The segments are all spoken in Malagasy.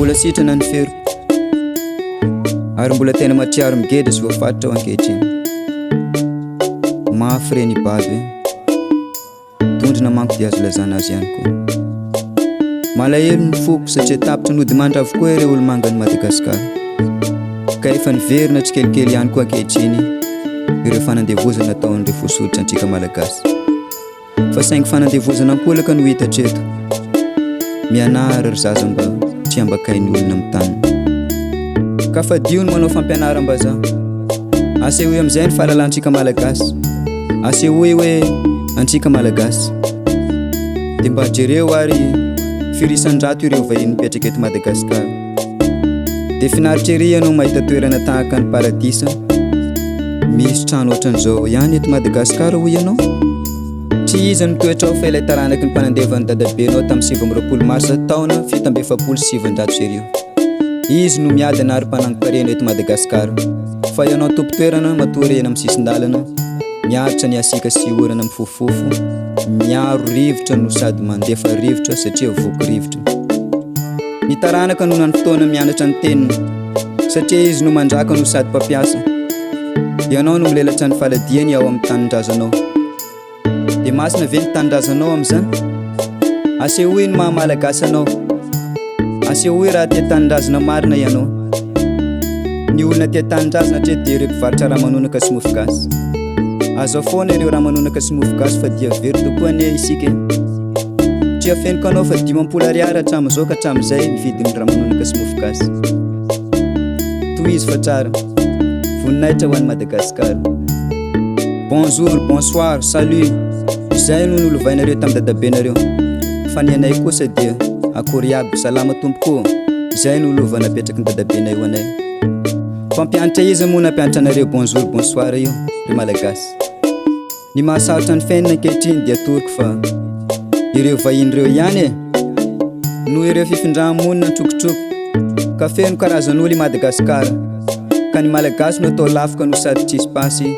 mbola sitrana ny feroko ary mbola tena matsiaro migedra sy voafaritra ao ankehitriny. Mafy reny bady hoe tondrona manko dia azo lazana azy ihany koa. Malahelo ny foko satria tapitra nodimandra avokoa ireo olo-mangany Madagasikara, ka efa niverina tsikelikely ihany koa ankehitriny ireo fanandevozana ataon'ireo foasoritra antsika malagasy. Fa saingy fanandevozana ampolaka no hita treto, mianara ry zaza mba tsy ambakain'ny olona amin'ny taniny. Ka fa dio ny manao fampianaram-bazaha, asehoe amin'izay ny fahalalantsika malagasy, asehoe hoe antsika malagasy dia mba jereo ary firisan-drato ireo vahiny mipetraka eto Madagasikara. Dia finaritra ery ianao mahita toerana tahaka ny paradisa, misy trano ohatran'izao ihany eto Madagasikara hoy ianao. Tsy izy no toetra ao fa ilay taranaky ny mpanandevan'ny dadabenao tamin'ny 20 Marsa taona 1770. Izy no miady anara-panangokarena eto Madagasikara, fa ianao tompo-toerana matorena amin'ny sisin-dalana, miaritra ny asika sy orana mifofofo, miaro rivotra no sady mandefa rivotra satria voko rivotra. Ny taranaka no nany fotoana mianatra ny teniny, satria izy no mandraka no sady mpampiasa. Ianao no milelatra ny faladiany ao amin'ny tanindrazanao. Dia masina ve ny tanindrazanao amin'izany? Asehoe ny mahamalagasy anao, asehoe raha tia tanindrazana marina ianao. Ny olona tia tanindrazana hatreto dia ireo mpivarotra ramanonaka sy mofogasy. Azo foana ireo ramanonaka sy mofogasy fa dia very tokoa anie isika. Tsy afenoko anao fa 50 ariary hatramin'izao ka hatramin'izay ny vidin'ny ramanonaka sy mofogasy. Toy izy fa tsara, voninahitra ho an'ny Madagasikara. Bonjour, bonsoir, salut. Izay no nolovainareo tamin'ny dadabenareo. Fa ny anay kosa dia akory aby, salama tompoko. Izay no lovana apetraky ny dadabenay ho anay. Fampianatra izy moa nampianatra anareo bonjour, bonsoir io, ry malagasy. Ny mahasarotra ny fiainana ankehitriny dia toroko fa ireo vahin'ireo ihany no ireo fifindra-monina trokotroko, ka feno karazan'olo i Madagasikara, ka ny malagasy no atao lafoka no sady tsisy pasy,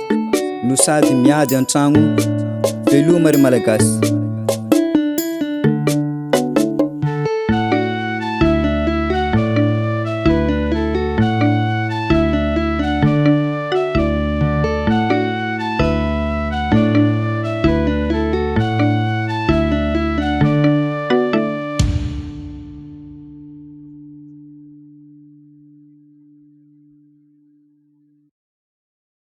no sady miady an-tragno veloma ry malagasy.